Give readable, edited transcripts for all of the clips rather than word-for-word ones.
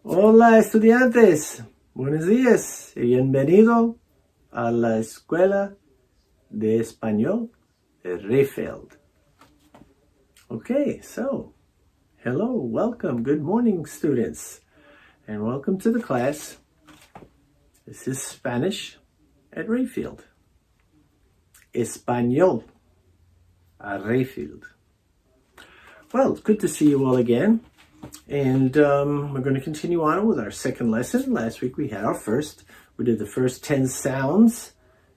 Hola estudiantes, buenos días y bienvenido a la Escuela de Español de Rehfeld. Okay, so hello, welcome, good morning students, and welcome to the class. This is Spanish at Rehfeld. Español at Rehfeld. Well, it's good to see you all again. And we're going to continue on with our second lesson. Last week we had our first. We did the first 10 sounds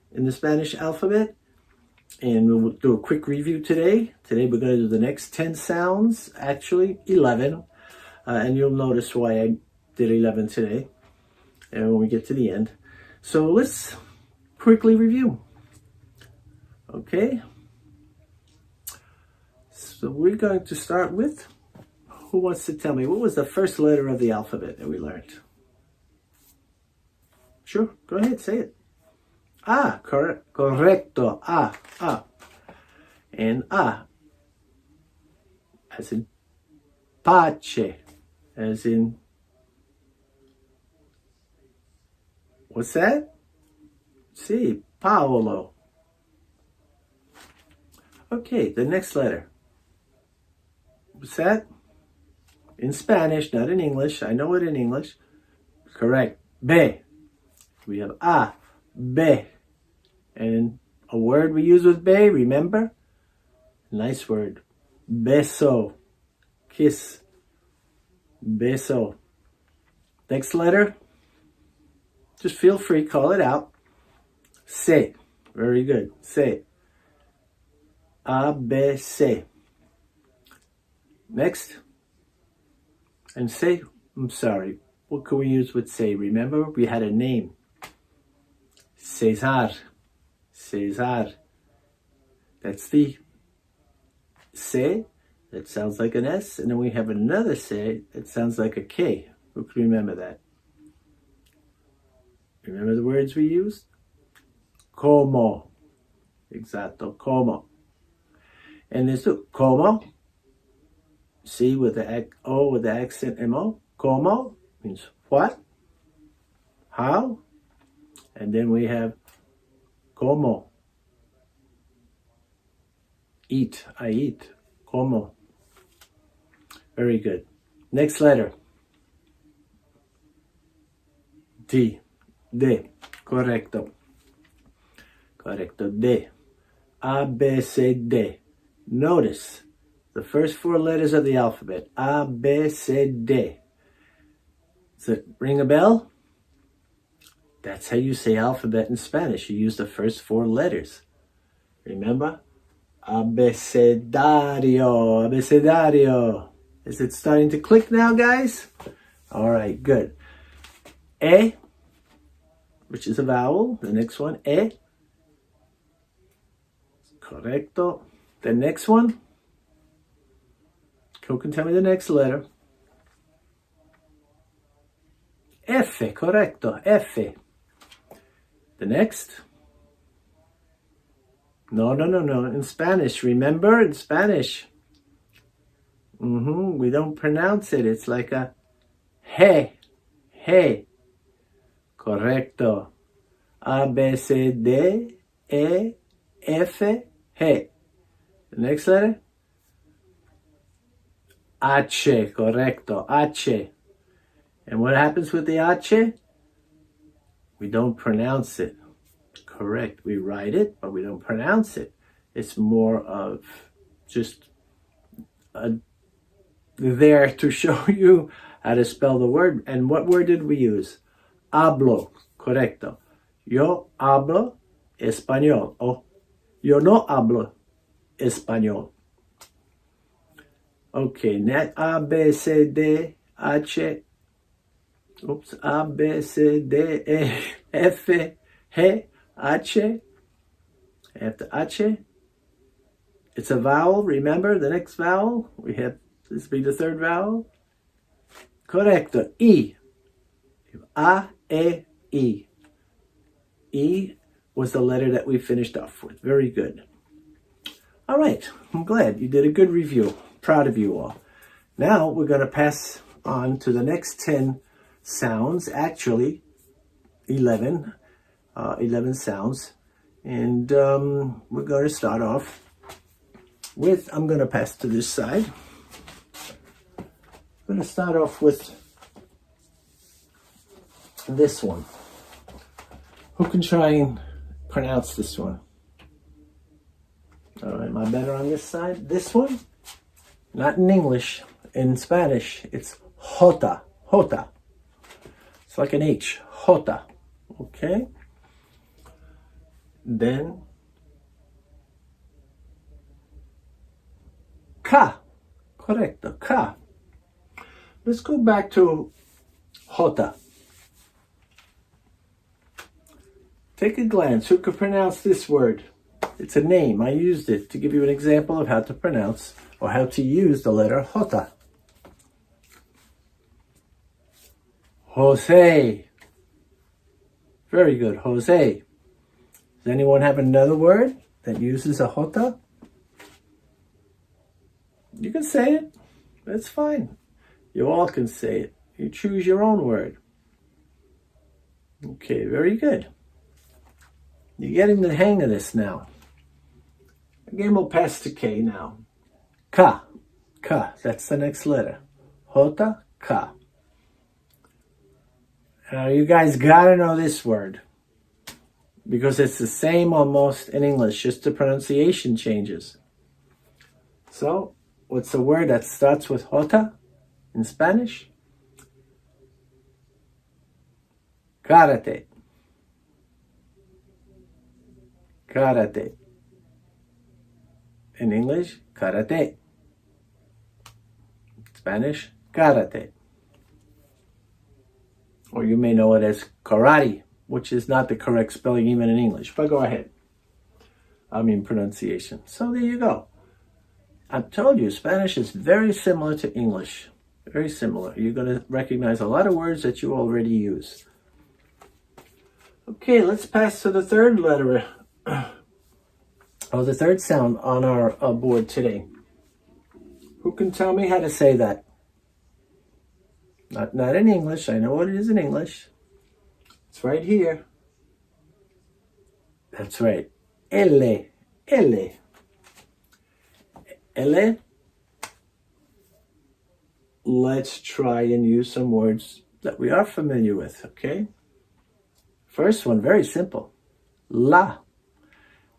in the Spanish alphabet. And we'll do a quick review today. Today we're going to do the next 10 sounds, actually 11. And you'll notice why I did 11 today and when we get to the end. So let's quickly review. Okay. So we're going to start with, who wants to tell me, what was the first letter of the alphabet that we learned? Sure, go ahead, say it. A, correcto, A. And A, as in pace, as in, what's that? Sí, Paolo. Okay, the next letter. What's that? In Spanish, not in English. I know it in English. Correct. B. We have A, B. And a word we use with B, remember? Nice word. Beso. Kiss. Beso. Next letter. Just feel free, call it out. C. Very good. C. A, B, C. Next. And say, I'm sorry, what can we use with say? Remember, we had a name. Cesar. Cesar. That's the say that sounds like an S. And then we have another say that sounds like a K. Who can remember that? Remember the words we used? Como. Exacto, como. And there's the como. See, with the O with the accent MO, como means what, how, and then we have como, eat, I eat, como. Very good. Next letter. D, D, correcto. Correcto, D. A, B, C, D. Notice the first four letters of the alphabet. A, B, C, D. Does it ring a bell? That's how you say alphabet in Spanish. You use the first four letters. Remember? Abecedario. Abecedario. Is it starting to click now, guys? All right, good. E, which is a vowel. The next one, E. Correcto. The next one. Who can tell me the next letter? F, correcto, F. The next? No. In Spanish, remember? In Spanish. We don't pronounce it. It's like a he. Correcto. A, B, C, D, E, F, G. The next letter? H, correcto, H. And what happens with the H? We don't pronounce it. Correct. We write it, but we don't pronounce it. It's more of just there to show you how to spell the word. And what word did we use? Hablo, correcto. Yo hablo español. Oh, yo no hablo español. Okay, net A, B, C, D, H. Oops, A, B, C, D, E, F, G, H. After H, it's a vowel. Remember the next vowel? We have this will be the third vowel. Correcto. E. A, E, E. E was the letter that we finished off with. Very good. All right. I'm glad you did a good review. Proud of you all. Now we're going to pass on to the next 10 sounds, actually 11 sounds. And we're going to start off with, I'm going to pass to this side. I'm going to start off with this one. Who can try and pronounce this one? All right, am I better on this side? This one? Not in English. In Spanish, it's jota. Jota. It's like an H. Jota. Okay? Then Ka. Correcto. Ka. Let's go back to jota. Take a glance. Who could pronounce this word? It's a name. I used it to give you an example of how to pronounce or how to use the letter jota. Jose. Very good. Jose. Does anyone have another word that uses a jota? You can say it. That's fine. You all can say it. You choose your own word. Okay, very good. You're getting the hang of this now. Again, we'll pass to K now. Ka. Ka. That's the next letter. Jota, ka. Now, you guys gotta know this word, because it's the same almost in English, just the pronunciation changes. So, what's the word that starts with jota in Spanish? Karate. Karate. In English, karate. Spanish, karate. Or you may know it as karate, which is not the correct spelling even in English, but go ahead. I mean pronunciation. So there you go. I've told you, Spanish is very similar to English. Very similar. You're going to recognize a lot of words that you already use. Okay, let's pass to the third letter, or the third sound on our board today. Who can tell me how to say that? Not in English. I know what it is in English. It's right here. That's right. L. L. L. Let's try and use some words that we are familiar with, okay? First one, very simple. La.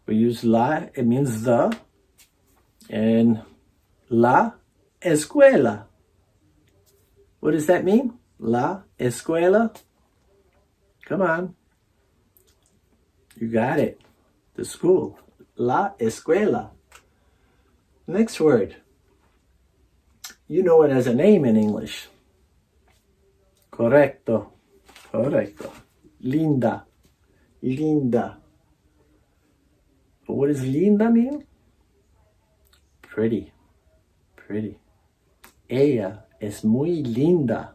We use la, it means the. And la escuela. What does that mean? La escuela. Come on. You got it. The school. La escuela. Next word. You know it as a name in English. Correcto. Correcto. Linda. Linda. What does linda mean? Pretty. Pretty. Ella es muy linda.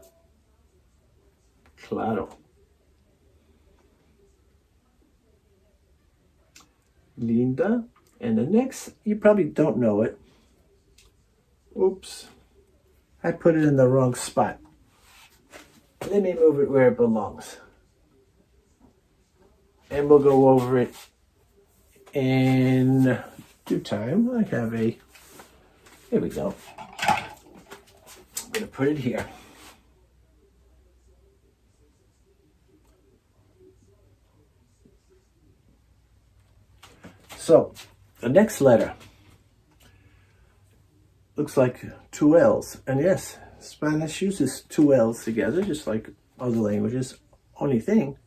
Claro. Linda. And the next, you probably don't know it. Oops. I put it in the wrong spot. Let me move it where it belongs. And we'll go over it in due time. I have here we go. I'm going to put it here. So, the next letter looks like two L's. And yes, Spanish uses two L's together, just like other languages. Only thing,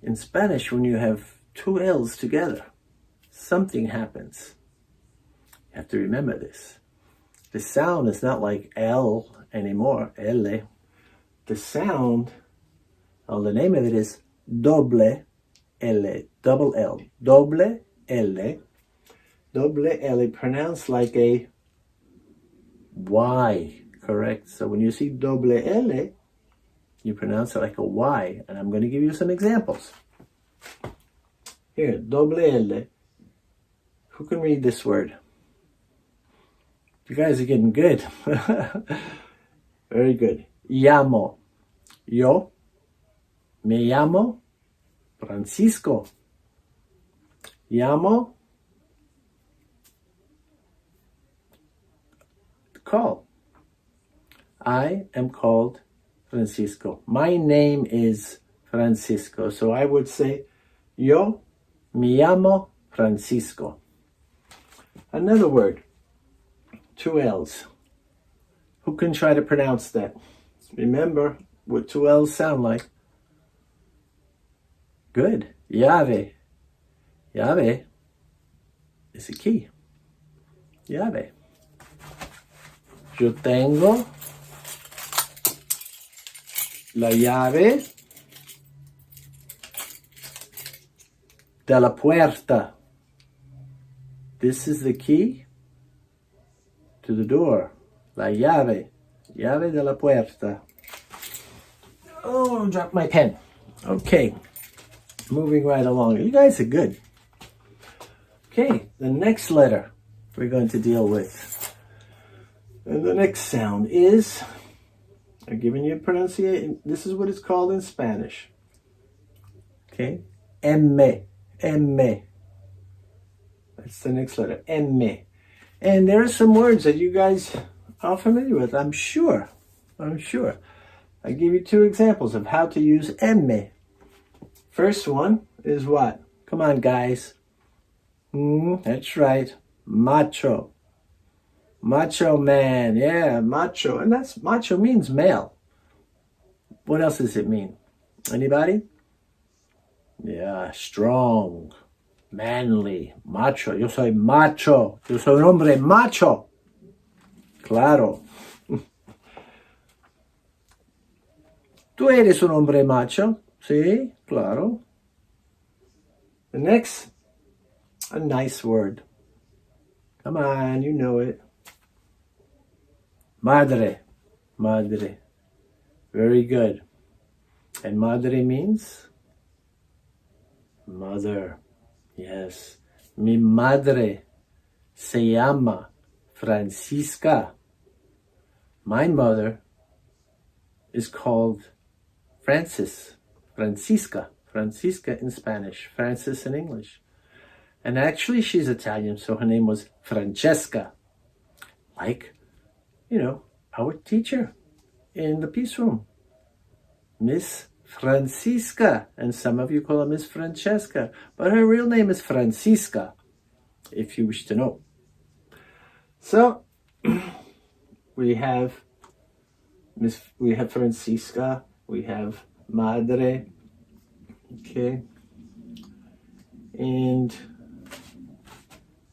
in Spanish, when you have two L's together, something happens. You have to remember this. The sound is not like L anymore, L. The sound, the name of it is doble L, double L, doble L, doble L, pronounced like a Y, correct? So when you see doble L, you pronounce it like a Y, and I'm going to give you some examples. Here, doble L. Who can read this word? You guys are getting good. Very good. Llamo. Yo me llamo Francisco. Llamo, call. I am called Francisco. My name is Francisco. So I would say, yo me llamo Francisco. Another word, 2 L's. Who can try to pronounce that? Remember what 2 L's sound like. Good. Llave. Llave is a key. Llave. Yo tengo la llave de la puerta. This is the key to the door. La llave. Llave de la puerta. Oh, dropped my pen. Okay. Moving right along. You guys are good. Okay, the next letter we're going to deal with. And the next sound is, I'm giving you a pronunciation. This is what it's called in Spanish. Okay? M. M. That's the next letter. M. And there are some words that you guys are familiar with, I'm sure. I give you 2 examples of how to use M. First one is what? Come on, guys. That's right. Macho. Macho man. Yeah, macho. And that's macho means male. What else does it mean? Anybody? Yeah, strong, manly, macho. Yo soy macho. Yo soy un hombre macho. Claro. ¿Tú eres un hombre macho? Sí, claro. The next, a nice word. Come on, you know it. Madre. Madre. Very good. And madre means mother. Yes. Mi madre se llama Francisca. My mother is called Francis. Francisca. Francisca in Spanish. Francis in English. And actually she's Italian, so her name was Francesca. Like, our teacher in the Peace Room. Miss Francisca. And some of you call her Miss Francesca. But her real name is Francisca, if you wish to know. So, we have Francisca, we have Madre, okay, and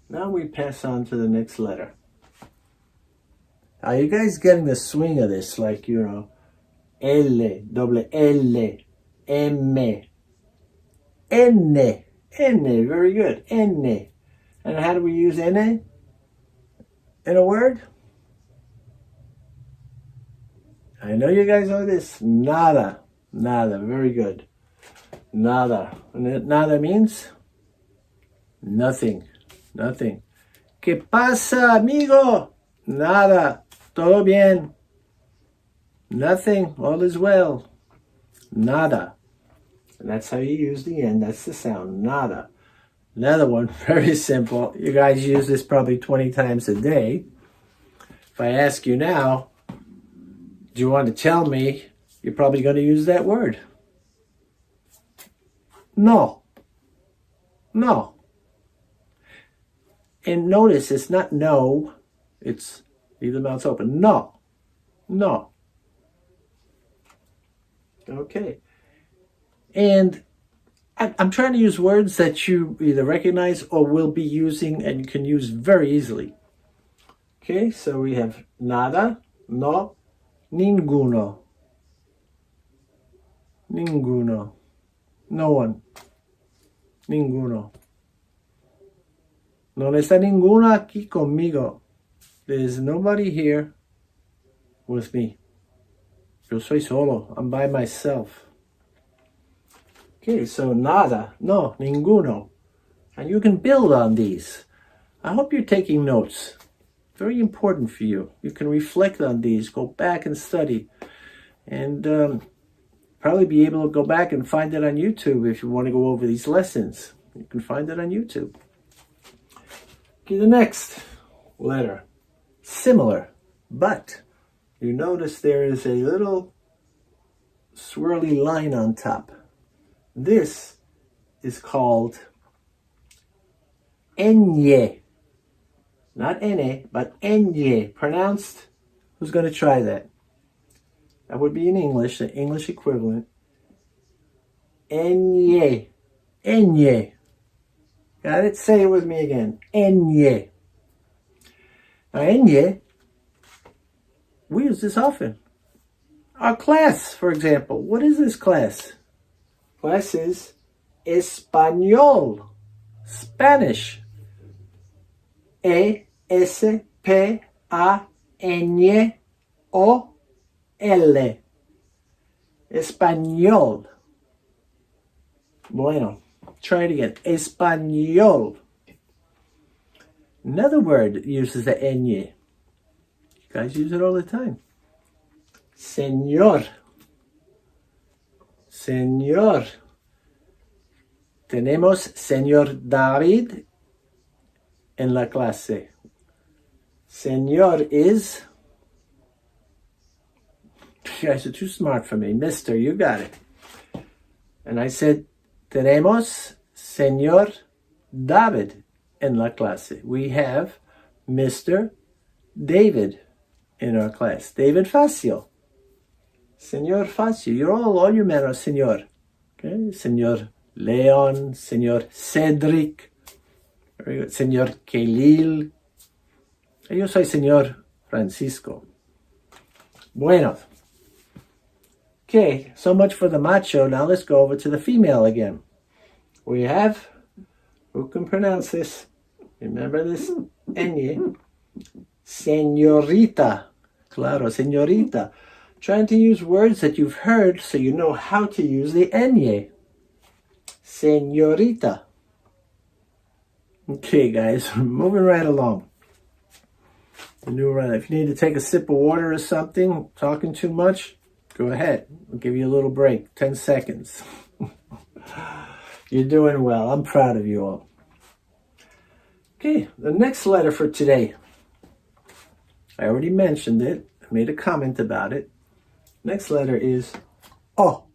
now we pass on to the next letter. Are you guys getting the swing of this? Like, L, double L, M, N, very good, N. And how do we use N in a word? I know you guys know this. Nada. Very good. Nada. And nada means nothing. ¿Qué pasa, amigo? Nada. Todo bien. Nothing. All is well. Nada. And that's how you use the N. That's the sound. Nada. Another one, very simple. You guys use this probably 20 times a day. If I ask you now, do you want to tell me? You're probably going to use that word. No. And notice it's not no. It's leave the mouth open. No. Okay. And I'm trying to use words that you either recognize or will be using and you can use very easily. Okay, so we have nada, no, ninguno. No one. Ninguno. No está ninguno aquí conmigo. There's nobody here with me. Yo soy solo. I'm by myself. Okay, so nada, no, ninguno. And you can build on these. I hope you're taking notes. Very important for you. You can reflect on these, go back and study. And probably be able to go back and find it on YouTube if you want to go over these lessons. You can find it on YouTube. Okay, the next letter. Similar, but you notice there is a little swirly line on top. This is called enye. Not ene, but enye. Pronounced, who's going to try that? That would be in English, the English equivalent. Enye. Enye. Got it? Say it with me again. Enye. Now, enye, we use this often. Our class, for example. What is this class? Class is Español. Spanish. E-S-P-A-N-O-L. Español. Bueno, try it again. Español. Another word that uses the enye. You guys use it all the time. Señor. Señor. Tenemos señor David en la clase. Señor is... You guys are too smart for me. Mister, you got it. And I said, tenemos señor David en la clase. We have Mr. David in our class. David Facio. Señor Facio. You're all your men are señor. Okay? Señor Leon. Señor Cedric. Very good. Señor Kelil. Yo soy señor Francisco. Bueno. Okay, so much for the macho. Now let's go over to the female again. We have, who can pronounce this? Remember this? Enye. Señorita. Claro, señorita. Trying to use words that you've heard so you know how to use the enye. Señorita. Okay, guys, moving right along. If you need to take a sip of water or something, talking too much, go ahead. I'll give you a little break, 10 seconds. You're doing well. I'm proud of you all. Okay, the next letter for today. I already mentioned it. I made a comment about it. Next letter is O.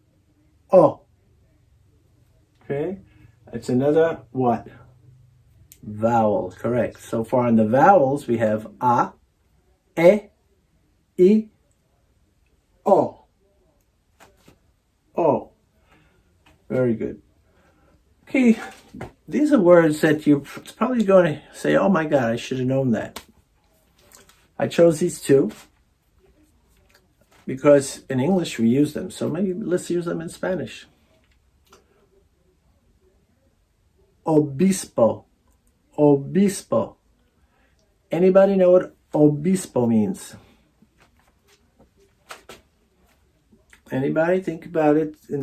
O. Okay, it's another what? Vowel, correct. So far on the vowels, we have A, E, I, O. O. Very good. Okay, these are words that you're probably going to say, oh my God, I should have known that. I chose these two because in English we use them. So maybe let's use them in Spanish. Obispo. Obispo. Anybody know what obispo means? Anybody? Think about it. In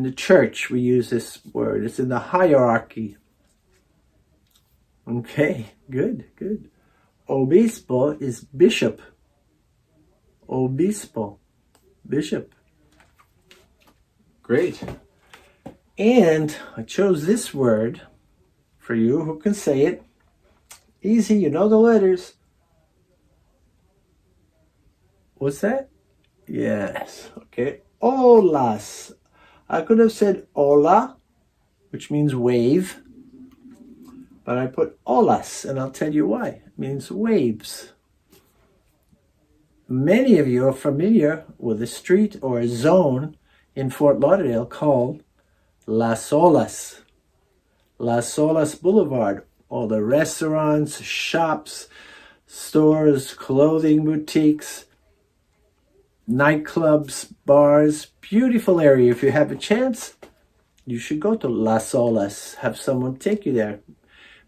the church, we use this word. It's in the hierarchy. Okay, good, good. Obispo is bishop. Obispo, bishop. Great. And I chose this word for you. Who can say it? Easy, you know the letters. What's that? Yes, okay. Olas. I could have said hola, which means wave. But I put olas, and I'll tell you why. It means waves. Many of you are familiar with a street or a zone in Fort Lauderdale called Las Olas. Las Olas Boulevard. All the restaurants, shops, stores, clothing boutiques, nightclubs, bars. Beautiful area. If you have a chance, you should go to Las Olas. Have someone take you there.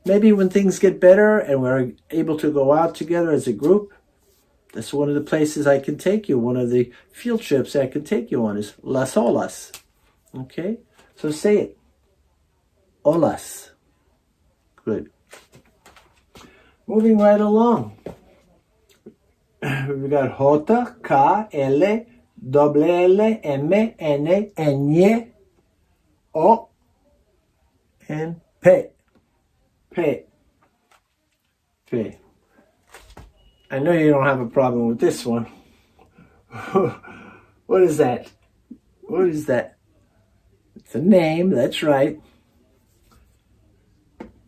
Maybe when things get better and we're able to go out together as a group, that's one of the places I can take you. One of the field trips I can take you on is Las Olas. Okay? So say it. Olas. Good. Moving right along. We've got J, K, L, double L, M, N, Ñ, O, and P. P. P. I know you don't have a problem with this one. What is that? What is that? It's a name, that's right.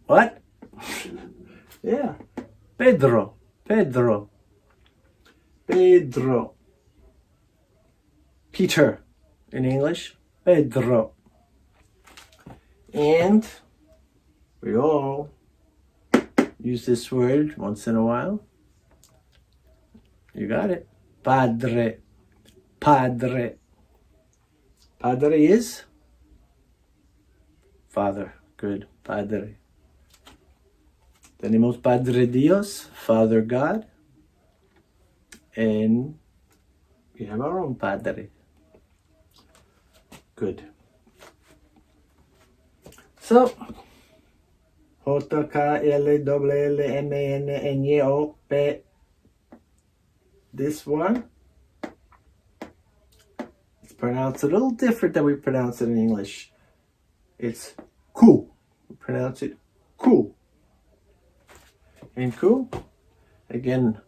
What? Yeah. Pedro. Pedro. Pedro. Peter in English. Pedro. And we all use this word once in a while. You got it. Padre. Padre. Padre is father. Good. Padre. Tenemos Padre Dios, Father God. And we have our own Padre. Good. So, J-K-L-L-M-N-N-O-P. This one, it's pronounced a little different than we pronounce it in English. It's ku. We pronounce it ku. And ku, again,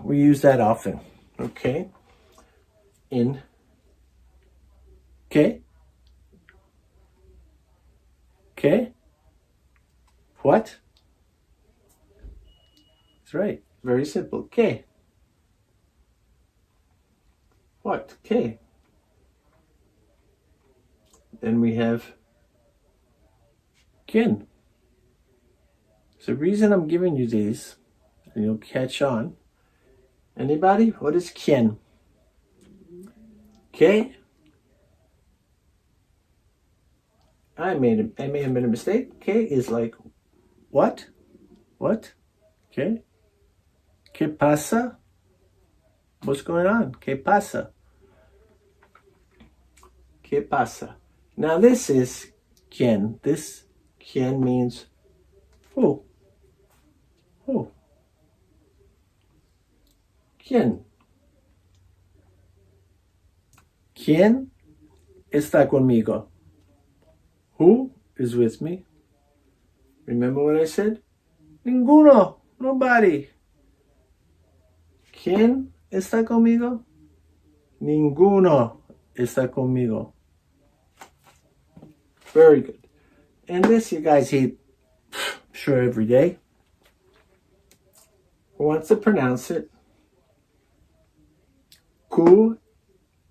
we use that often. Okay. In que. Que. What? That's right. Very simple. Que. What? Que. Then we have quién. So the reason I'm giving you these, and you'll catch on. Anybody? What is quién? Que. I may have made a mistake. Que is like what? What? Que? Que pasa? What's going on? Que pasa? Que pasa? Now this is quién. This quién means who? Who? ¿Quién? ¿Quién está conmigo? Who is with me? Remember what I said? Ninguno. Nobody. ¿Quién está conmigo? Ninguno está conmigo. Very good. And this you guys eat, sure, every day. Who wants to pronounce it? Q,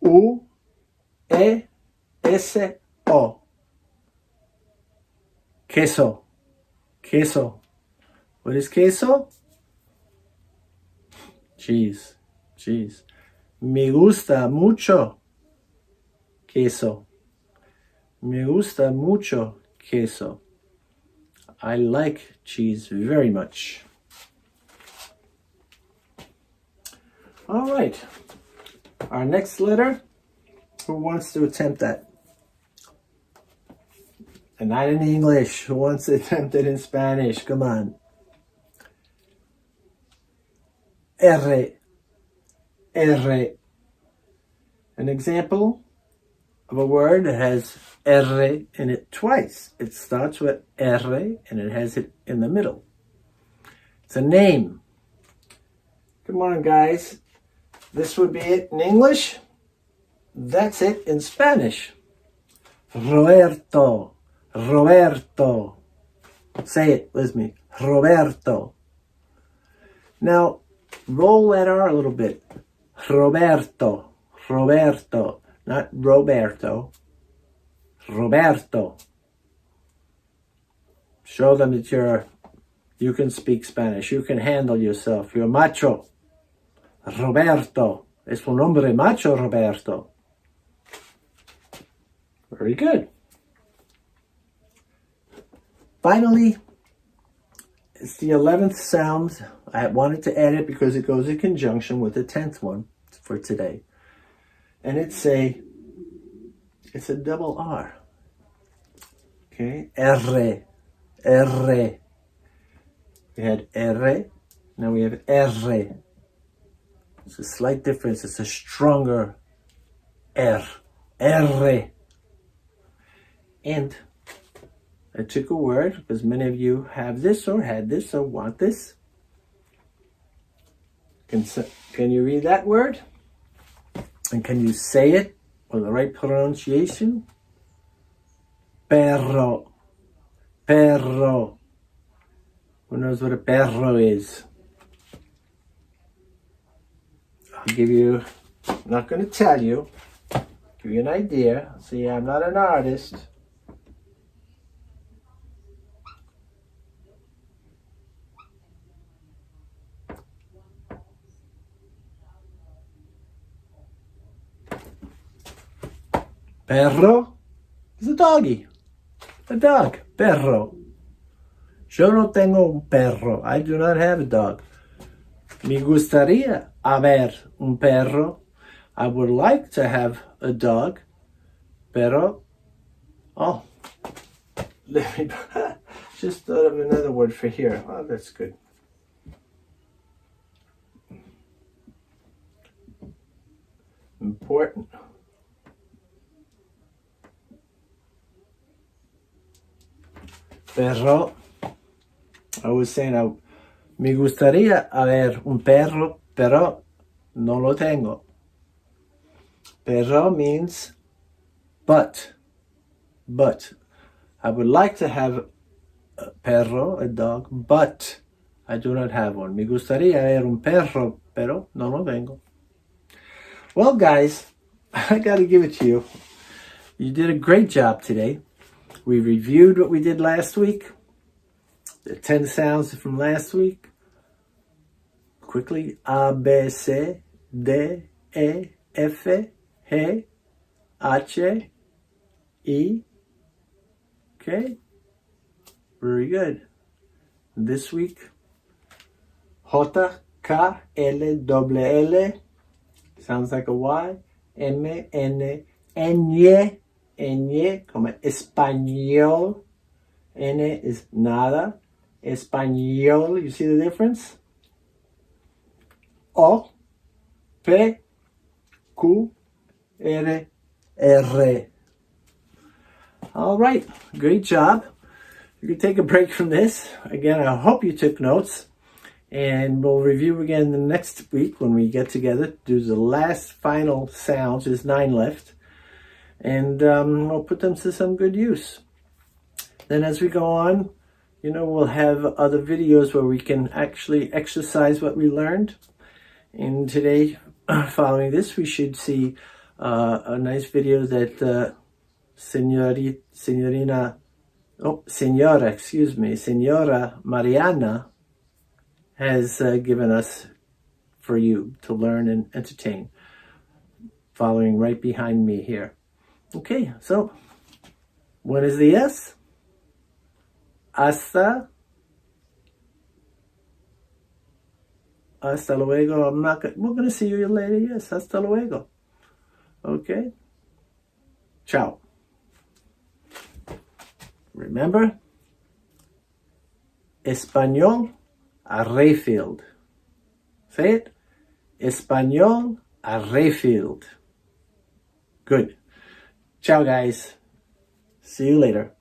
U, E, S, O. Queso. Queso. What is queso? Cheese. Cheese. Me gusta mucho queso. Me gusta mucho queso. I like cheese very much. All right. Our next letter. Who wants to attempt that? And not in English. Who wants to attempt it in Spanish? Come on. R. R. An example of a word that has R in it twice. It starts with R and it has it in the middle. It's a name. Come on, guys. This would be it in English. That's it in Spanish. Roberto. Roberto. Say it with me. Roberto. Now, roll that R a little bit. Roberto. Roberto. Not Roberto. Roberto. Show them that you can speak Spanish. You can handle yourself. You're macho. Roberto. Es un hombre macho, Roberto. Very good. Finally, it's the 11th sound. I wanted to add it because it goes in conjunction with the 10th one for today. And it's a double R. Okay, R. R. We had R. Now we have R. It's a slight difference. It's a stronger R. R. And I took a word, because many of you have this or had this or want this. Can you read that word? And can you say it with the right pronunciation? Perro. Perro. Who knows what a perro is? I'll give you, I'm not going to tell you, give you an idea. See, I'm not an artist. Perro is a doggy. A dog. Perro. Yo no tengo un perro. I do not have a dog. Me gustaría haber un perro. I would like to have a dog. Pero, oh, let me just thought of another word for here. Oh, that's good. Important. Perro. I was saying, me gustaría haber un perro, pero no lo tengo. Perro means but. But. I would like to have a perro, a dog, but I do not have one. Me gustaría haber un perro, pero no lo tengo. Well, guys, I got to give it to you. You did a great job today. We reviewed what we did last week. The 10 sounds from last week. Quickly. A, B, C, D, E, F, G, H, I. Okay. Very good. This week. J, K, L, W, L. Sounds like a Y. M, N, Ñ, Ñ, como español. N is nada. Español, you see the difference? O, P, Q, R, R. All right, great job. You can take a break from this. Again, I hope you took notes. And we'll review again the next week when we get together. Do the last final sounds. There's 9 left. And we'll put them to some good use. Then as we go on, we'll have other videos where we can actually exercise what we learned. And today, following this, we should see a nice video that Senora Mariana has given us for you to learn and entertain, following right behind me here. Okay, so what is the S? Hasta luego. We're going to see you later. Yes, hasta luego. Okay. Ciao. Remember, Español a Rayfield. Say it. Español a Rayfield. Good. Ciao, guys. See you later.